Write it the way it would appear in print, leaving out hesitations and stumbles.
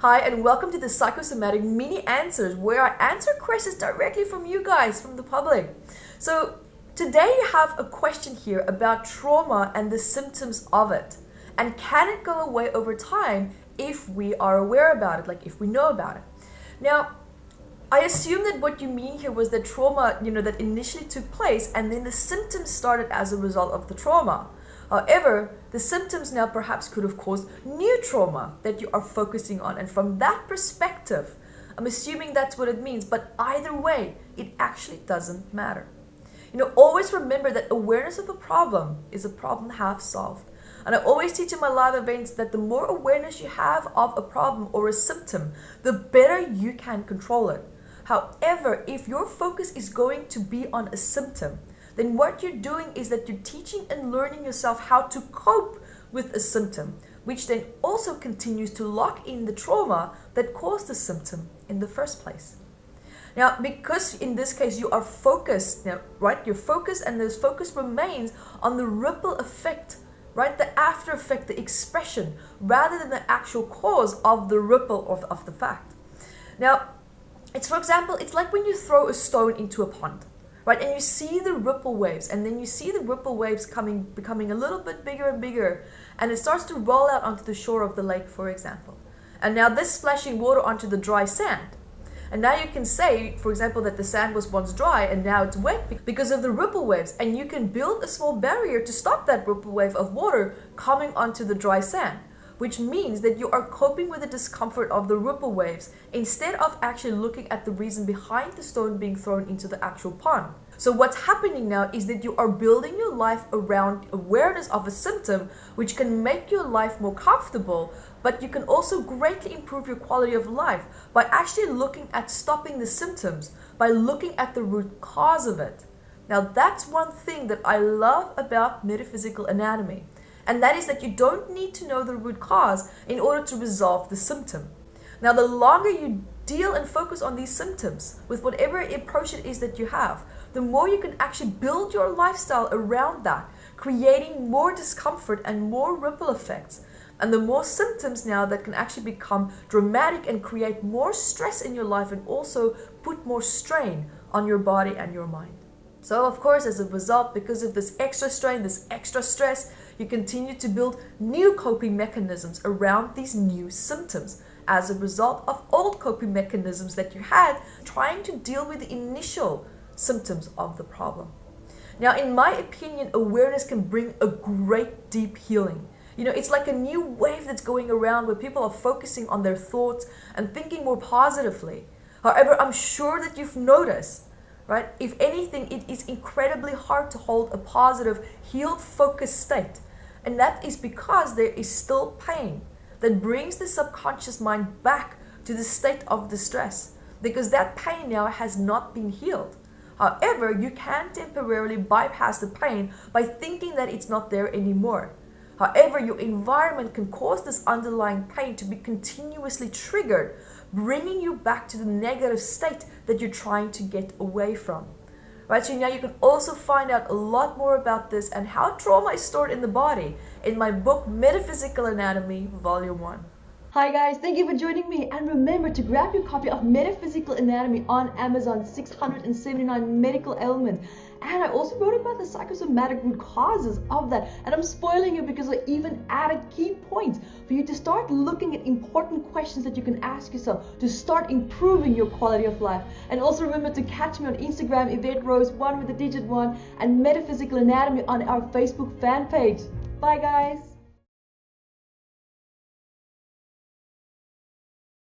Hi, and welcome to the Psychosomatic Mini Answers, where I answer questions directly from you guys, from the public. So today you have a question here about trauma and the symptoms of it. And can it go away over time if we are aware about it, like if we know about it? Now, I assume that what you mean here was that trauma, that initially took place and then the symptoms started as a result of the trauma. However, the symptoms now perhaps could have caused new trauma that you are focusing on. And from that perspective, I'm assuming that's what it means. But either way, it actually doesn't matter. Always remember that awareness of a problem is a problem half solved. And I always teach in my live events that the more awareness you have of a problem or a symptom, the better you can control it. However, if your focus is going to be on a symptom, then what you're doing is that you're teaching and learning yourself how to cope with a symptom, which then also continues to lock in the trauma that caused the symptom in the first place. Now, because in this case you are focused, you're focused, and this focus remains on the ripple effect, the after effect, the expression, rather than the actual cause of the ripple of the fact. Now, for example, it's like when you throw a stone into a pond. And you see the ripple waves, and then you see the ripple waves becoming a little bit bigger and bigger, and it starts to roll out onto the shore of the lake, for example. And now this splashing water onto the dry sand. And now you can say, for example, that the sand was once dry and now it's wet because of the ripple waves, and you can build a small barrier to stop that ripple wave of water coming onto the dry sand, which means that you are coping with the discomfort of the ripple waves instead of actually looking at the reason behind the stone being thrown into the actual pond. So what's happening now is that you are building your life around awareness of a symptom, which can make your life more comfortable, but you can also greatly improve your quality of life by actually looking at stopping the symptoms, by looking at the root cause of it. Now that's one thing that I love about metaphysical anatomy. And that is that you don't need to know the root cause in order to resolve the symptom. Now, the longer you deal and focus on these symptoms with whatever approach it is that you have, the more you can actually build your lifestyle around that, creating more discomfort and more ripple effects. And the more symptoms now that can actually become dramatic and create more stress in your life and also put more strain on your body and your mind. So, of course, as a result, because of this extra strain, this extra stress, you continue to build new coping mechanisms around these new symptoms as a result of old coping mechanisms that you had trying to deal with the initial symptoms of the problem. Now, in my opinion, awareness can bring a great deep healing. It's like a new wave that's going around where people are focusing on their thoughts and thinking more positively. However, I'm sure that you've noticed, if anything, it is incredibly hard to hold a positive, healed, focused state. And that is because there is still pain that brings the subconscious mind back to the state of distress, because that pain now has not been healed. However, you can temporarily bypass the pain by thinking that it's not there anymore. However, your environment can cause this underlying pain to be continuously triggered, bringing you back to the negative state that you're trying to get away from. So now you can also find out a lot more about this and how trauma is stored in the body in my book, Metaphysical Anatomy Volume 1. Hi guys, thank you for joining me, and remember to grab your copy of Metaphysical Anatomy on Amazon, 679 medical ailments. And I also wrote about the psychosomatic root causes of that, and I'm spoiling you because I even added key points for you to start looking at important questions that you can ask yourself to start improving your quality of life. And also remember to catch me on Instagram, Evette Rose, 1 with the digit 1, and Metaphysical Anatomy on our Facebook fan page. Bye guys!